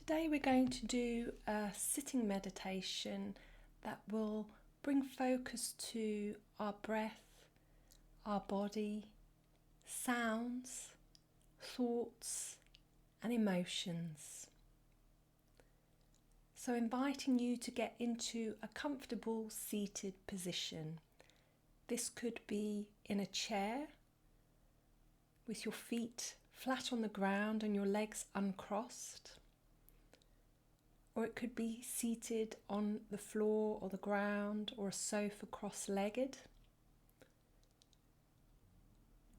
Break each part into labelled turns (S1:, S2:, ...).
S1: Today we're going to do a sitting meditation that will bring focus to our breath, our body, sounds, thoughts and emotions. So inviting you to get into a comfortable seated position. This could be in a chair with your feet flat on the ground and your legs uncrossed. Or it could be seated on the floor or the ground or a sofa cross-legged.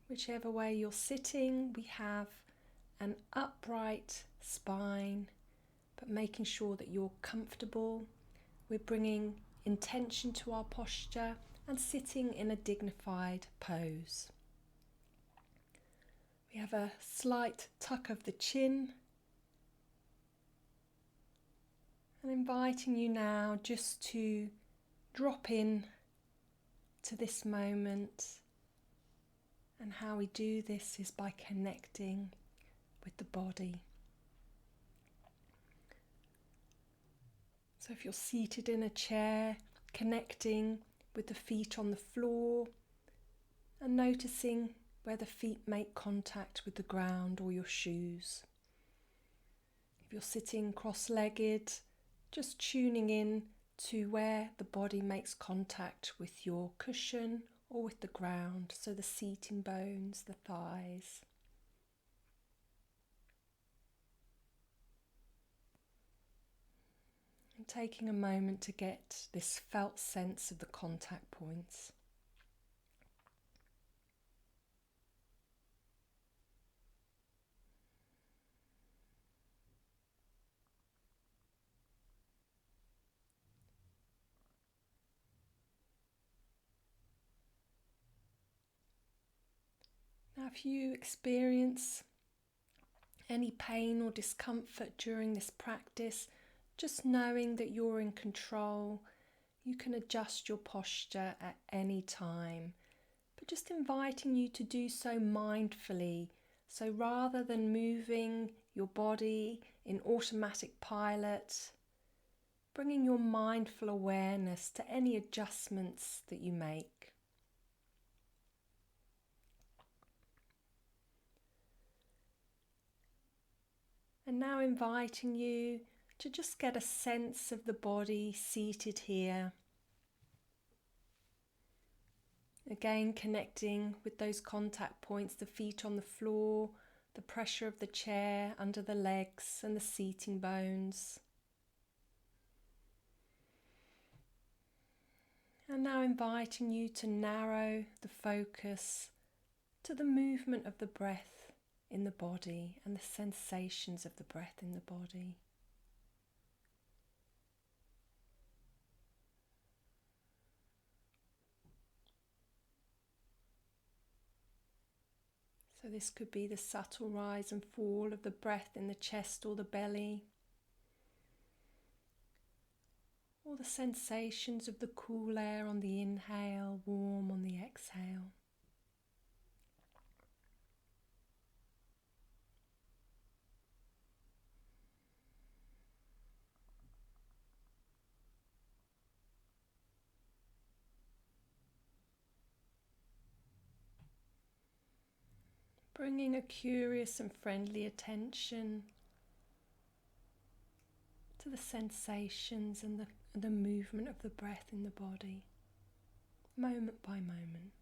S1: Whichever way you're sitting, we have an upright spine, but making sure that you're comfortable. We're bringing intention to our posture and sitting in a dignified pose. We have a slight tuck of the chin. And inviting you now just to drop in to this moment. And how we do this is by connecting with the body. So if you're seated in a chair, connecting with the feet on the floor and noticing where the feet make contact with the ground or your shoes. If you're sitting cross-legged, just tuning in to where the body makes contact with your cushion or with the ground, so the seating bones, the thighs. And taking a moment to get this felt sense of the contact points. Now, if you experience any pain or discomfort during this practice, just knowing that you're in control, you can adjust your posture at any time, but just inviting you to do so mindfully. So rather than moving your body in automatic pilot, bringing your mindful awareness to any adjustments that you make. And now inviting you to just get a sense of the body seated here. Again, connecting with those contact points, the feet on the floor, the pressure of the chair under the legs and the seating bones. And now inviting you to narrow the focus to the movement of the breath in the body and the sensations of the breath in the body. So this could be the subtle rise and fall of the breath in the chest or the belly, or the sensations of the cool air on the inhale, warm on the exhale. Bringing a curious and friendly attention to the sensations and the movement of the breath in the body, moment by moment.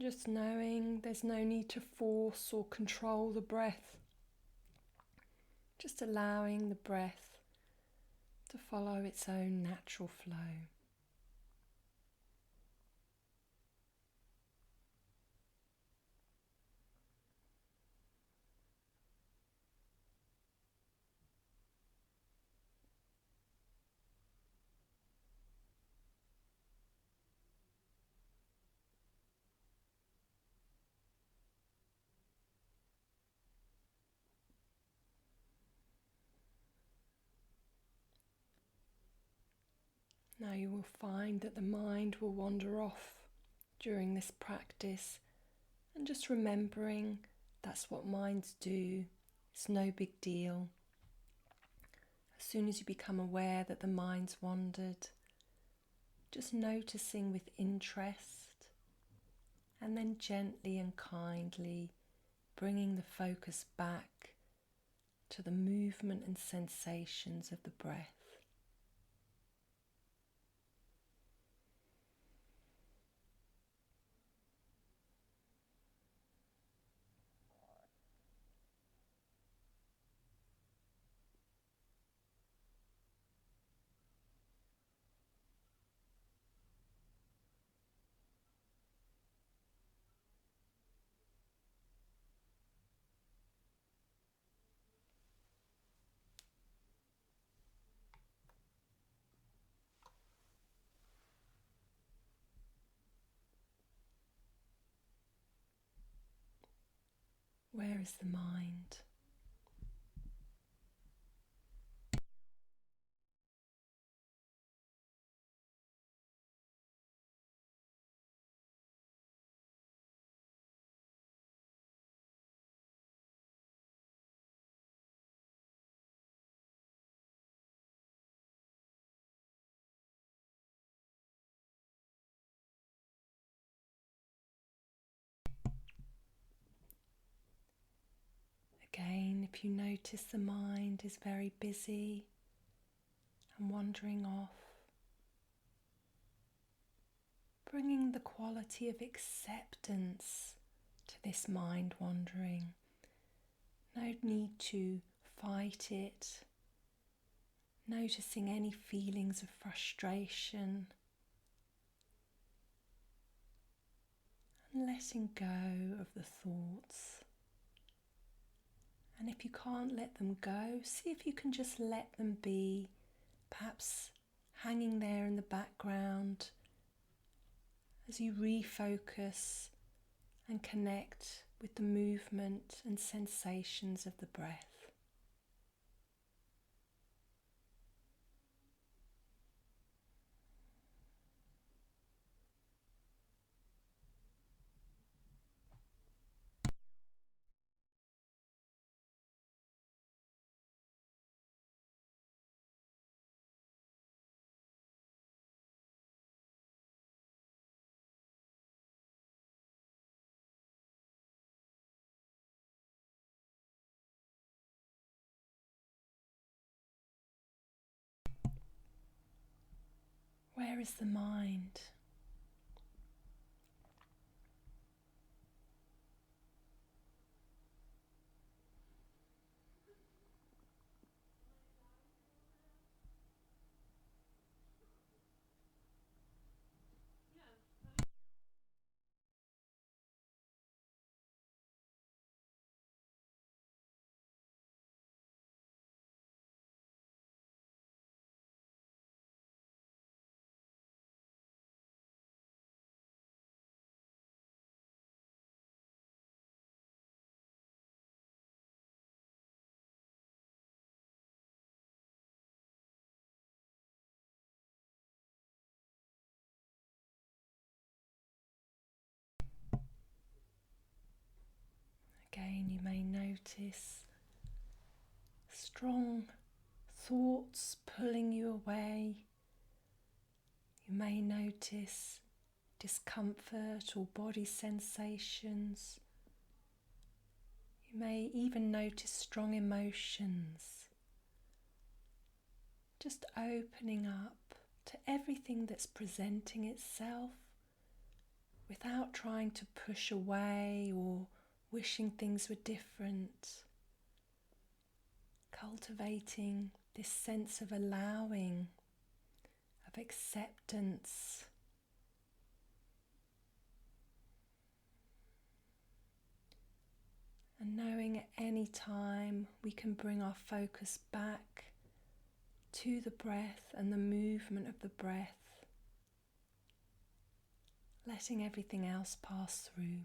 S1: Just knowing there's no need to force or control the breath. Just allowing the breath to follow its own natural flow. Now you will find that the mind will wander off during this practice, and just remembering that's what minds do. It's no big deal. As soon as you become aware that the mind's wandered, just noticing with interest, and then gently and kindly bringing the focus back to the movement and sensations of the breath. Where is the mind? Again, if you notice the mind is very busy and wandering off, bringing the quality of acceptance to this mind wandering. No need to fight it. Noticing any feelings of frustration and letting go of the thoughts. And if you can't let them go, see if you can just let them be, perhaps hanging there in the background as you refocus and connect with the movement and sensations of the breath. Where is the mind? Again, you may notice strong thoughts pulling you away. You may notice discomfort or body sensations. You may even notice strong emotions. Just opening up to everything that's presenting itself without trying to push away or wishing things were different. Cultivating this sense of allowing, of acceptance. And knowing at any time we can bring our focus back to the breath and the movement of the breath, letting everything else pass through.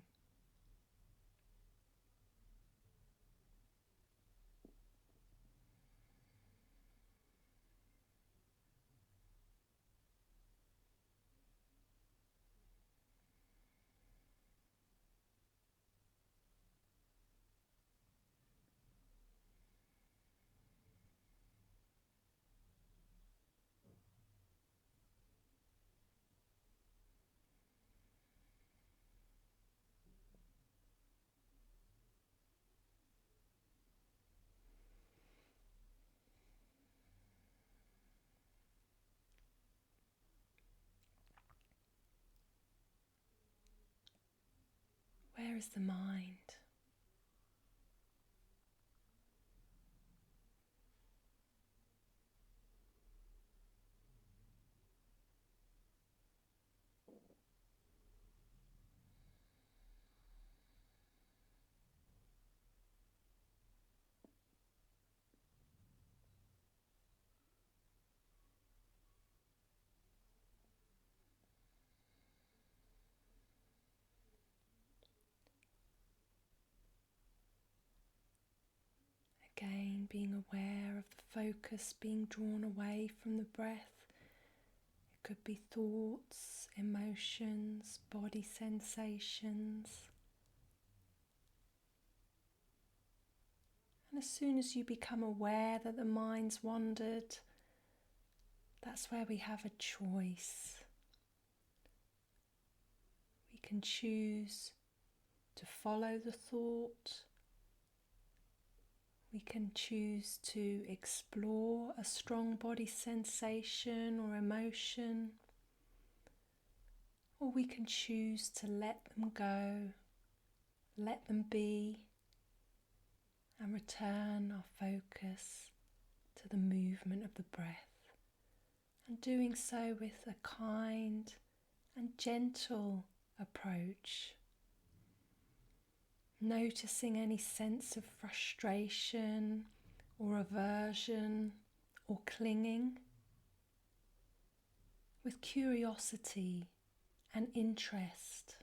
S1: where is the mind? Again, being aware of the focus being drawn away from the breath. It could be thoughts, emotions, body sensations. And as soon as you become aware that the mind's wandered, that's where we have a choice. We can choose to follow the thought. We can choose to explore a strong body sensation or emotion, or we can choose to let them go, let them be, and return our focus to the movement of the breath, and doing so with a kind and gentle approach. Noticing any sense of frustration or aversion or clinging with curiosity and interest.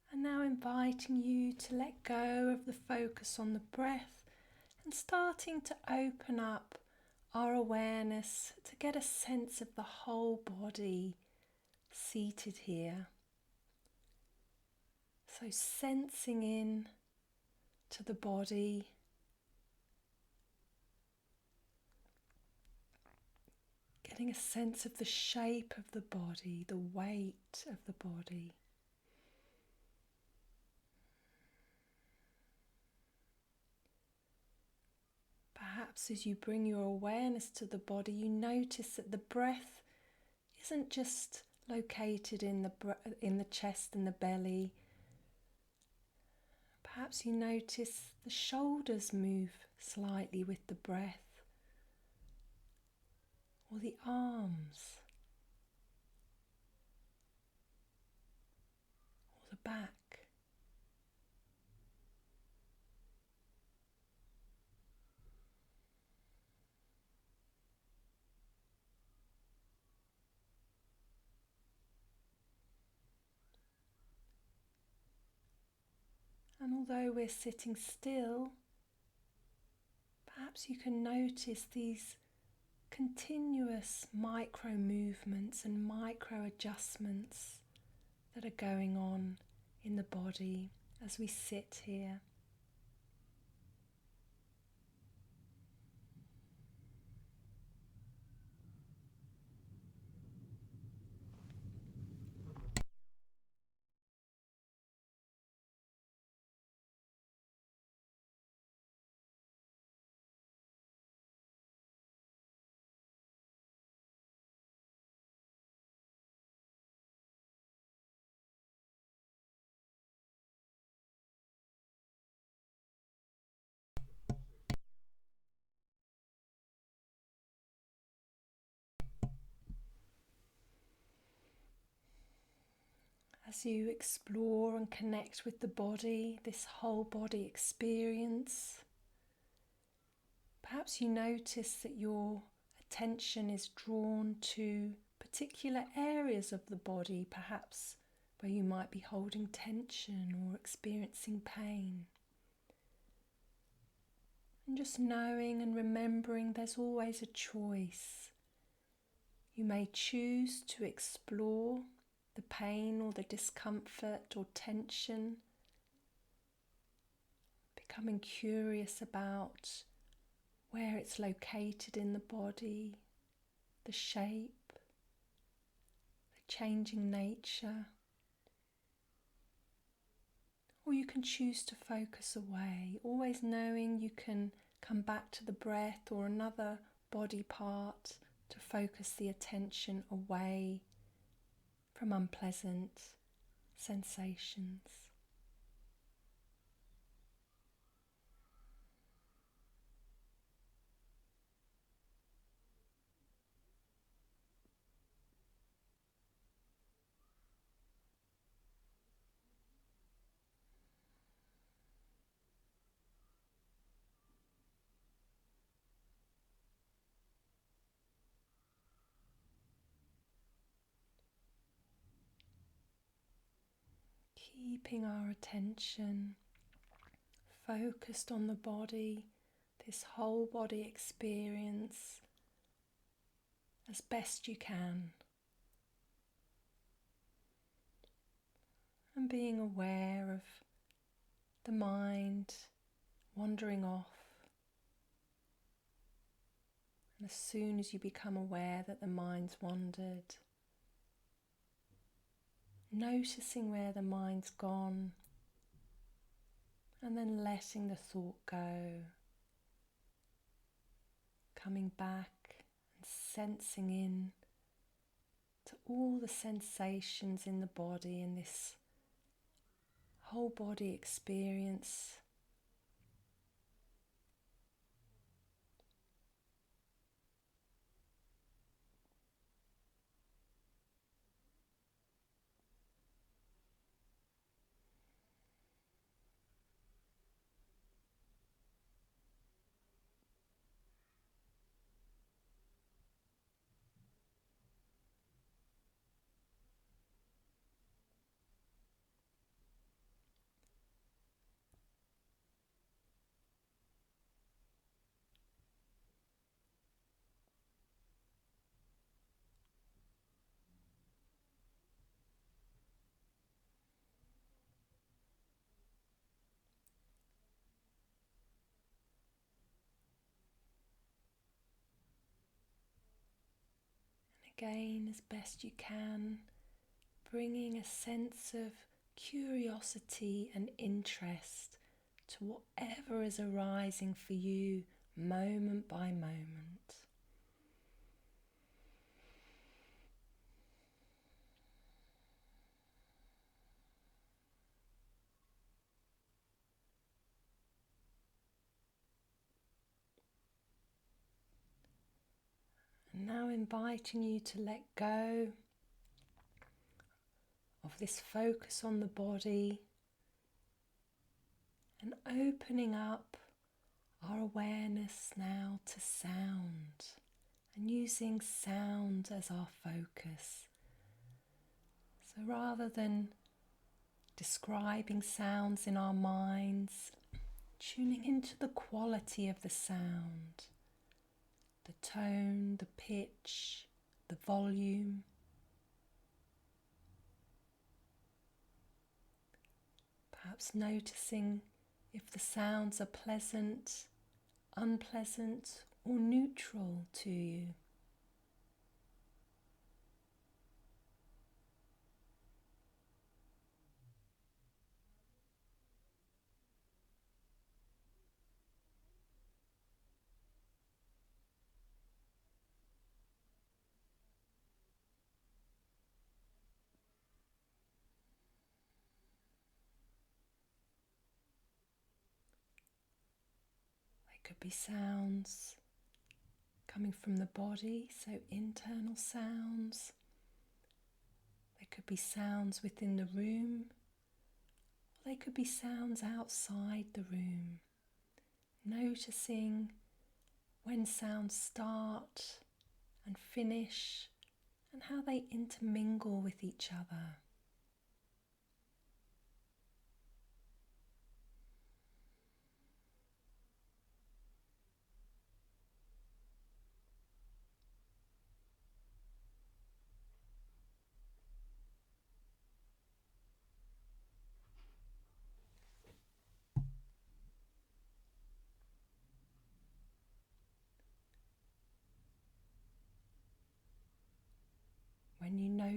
S1: And now inviting you to let go of the focus on the breath and starting to open up our awareness to get a sense of the whole body seated here. So sensing in to the body, getting a sense of the shape of the body, the weight of the body. Perhaps as you bring your awareness to the body, you notice that the breath isn't just located in the chest and the belly. Perhaps you notice the shoulders move slightly with the breath, or the arms, or the back. And although we're sitting still, perhaps you can notice these continuous micro movements and micro adjustments that are going on in the body as we sit here. As you explore and connect with the body, this whole body experience, perhaps you notice that your attention is drawn to particular areas of the body, perhaps where you might be holding tension or experiencing pain. And just knowing and remembering there's always a choice. You may choose to explore the pain or the discomfort or tension, becoming curious about where it's located in the body, the shape, the changing nature. Or you can choose to focus away, always knowing you can come back to the breath or another body part to focus the attention away from unpleasant sensations. Keeping our attention focused on the body, this whole body experience as best you can. And being aware of the mind wandering off. And as soon as you become aware that the mind's wandered, noticing where the mind's gone, and then letting the thought go, coming back and sensing in to all the sensations in the body and this whole body experience. Again, as best you can, bringing a sense of curiosity and interest to whatever is arising for you moment by moment. And now inviting you to let go of this focus on the body and opening up our awareness now to sound and using sound as our focus. So rather than describing sounds in our minds, tuning into the quality of the sound, the tone, the pitch, the volume. Perhaps noticing if the sounds are pleasant, unpleasant, or neutral to you. Could be sounds coming from the body, so internal sounds. There could be sounds within the room, or they could be sounds outside the room. Noticing when sounds start and finish and how they intermingle with each other.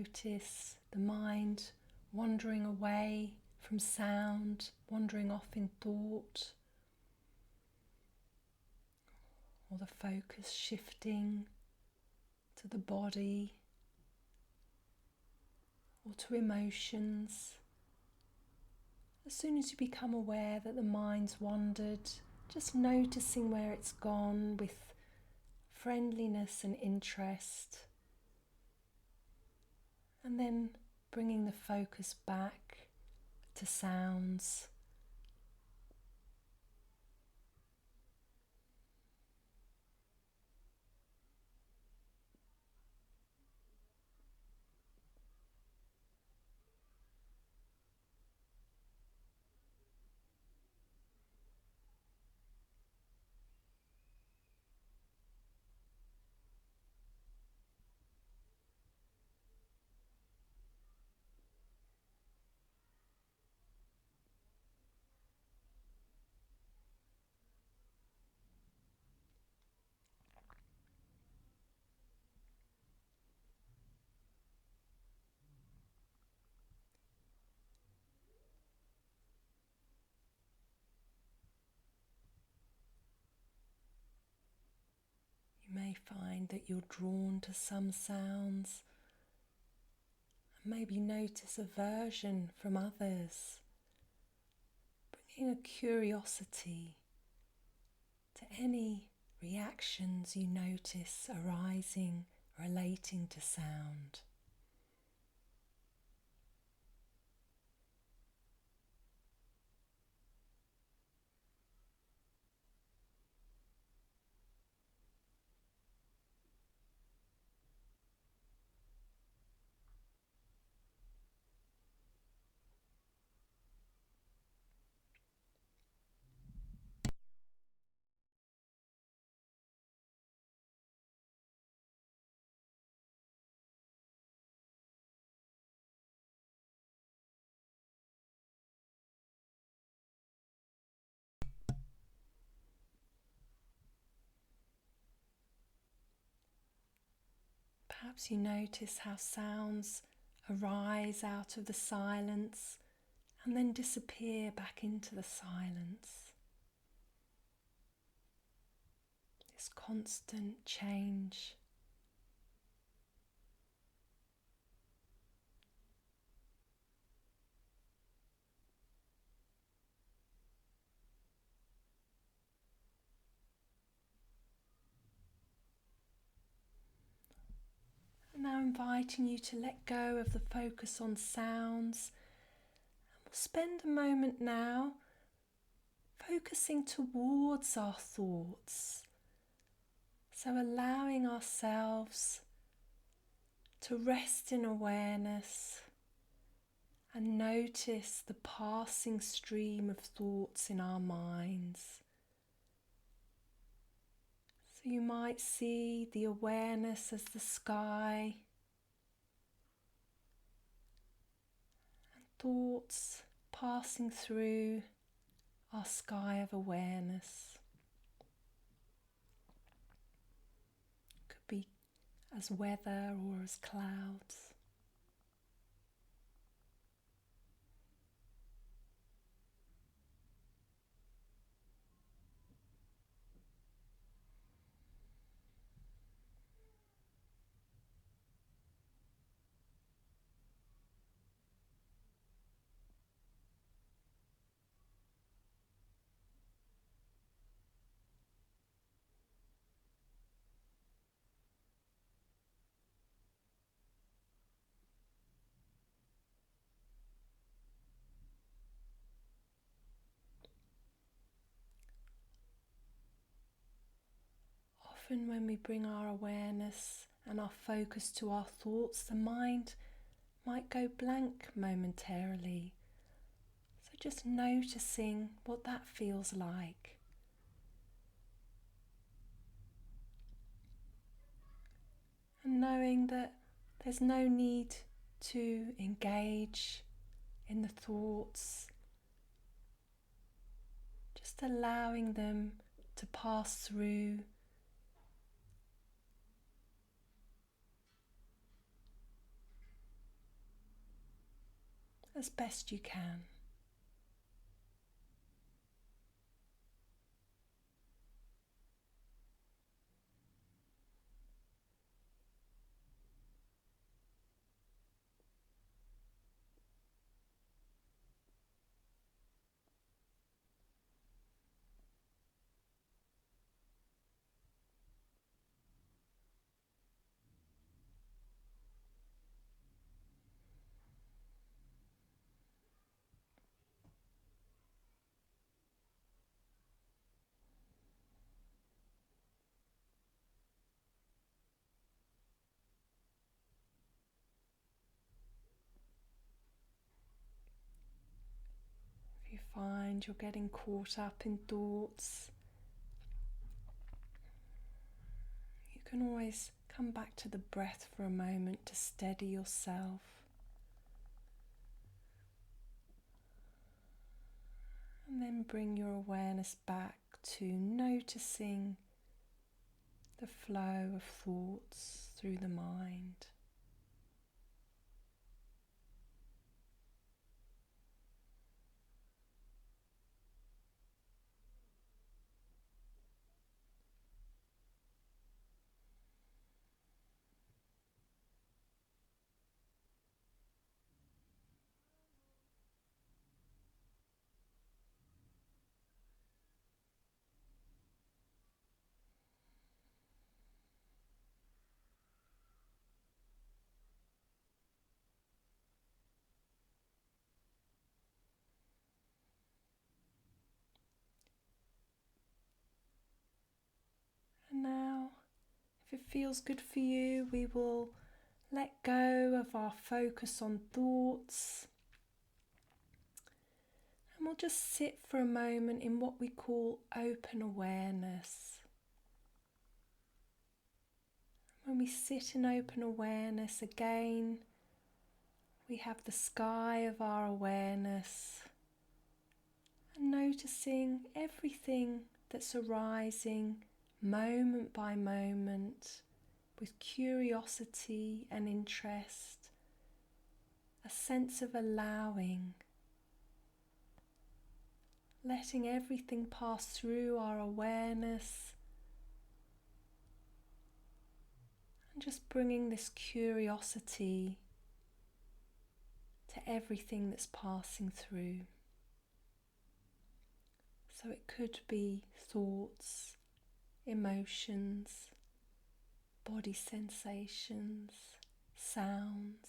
S1: notice the mind wandering away from sound, wandering off in thought, or the focus shifting to the body or to emotions. As soon as you become aware that the mind's wandered, just noticing where it's gone with friendliness and interest, and then bringing the focus back to sounds. You may find that you're drawn to some sounds and maybe notice aversion from others, bringing a curiosity to any reactions you notice arising, relating to sound. Perhaps you notice how sounds arise out of the silence and then disappear back into the silence. This constant change. And now inviting you to let go of the focus on sounds. And we'll spend a moment now focusing towards our thoughts. So allowing ourselves to rest in awareness and notice the passing stream of thoughts in our minds. So you might see the awareness as the sky, and thoughts passing through our sky of awareness. Could be as weather or as clouds. Often when we bring our awareness and our focus to our thoughts, the mind might go blank momentarily. So just noticing what that feels like. And knowing that there's no need to engage in the thoughts, just allowing them to pass through. as best you can. If you find you're getting caught up in thoughts, you can always come back to the breath for a moment to steady yourself. And then bring your awareness back to noticing the flow of thoughts through the mind. And now, if it feels good for you, we will let go of our focus on thoughts. And we'll just sit for a moment in what we call open awareness. When we sit in open awareness, again, we have the sky of our awareness and noticing everything that's arising moment by moment with curiosity and interest, a sense of allowing, letting everything pass through our awareness and just bringing this curiosity to everything that's passing through. So it could be thoughts, emotions, body sensations, sounds.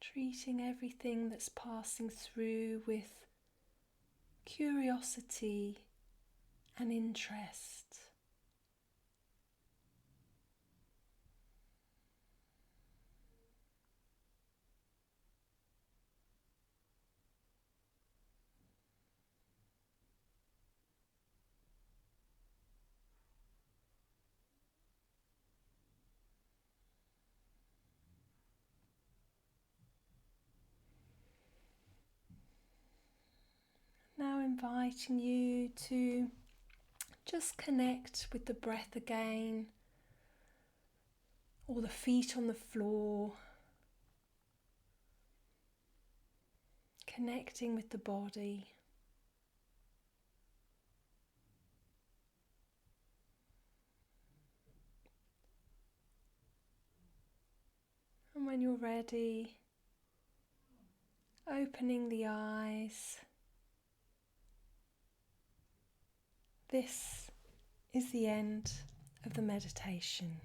S1: Treating everything that's passing through with curiosity and interest. Now inviting you to just connect with the breath again, or the feet on the floor, connecting with the body. And when you're ready, opening the eyes. This is the end of the meditation.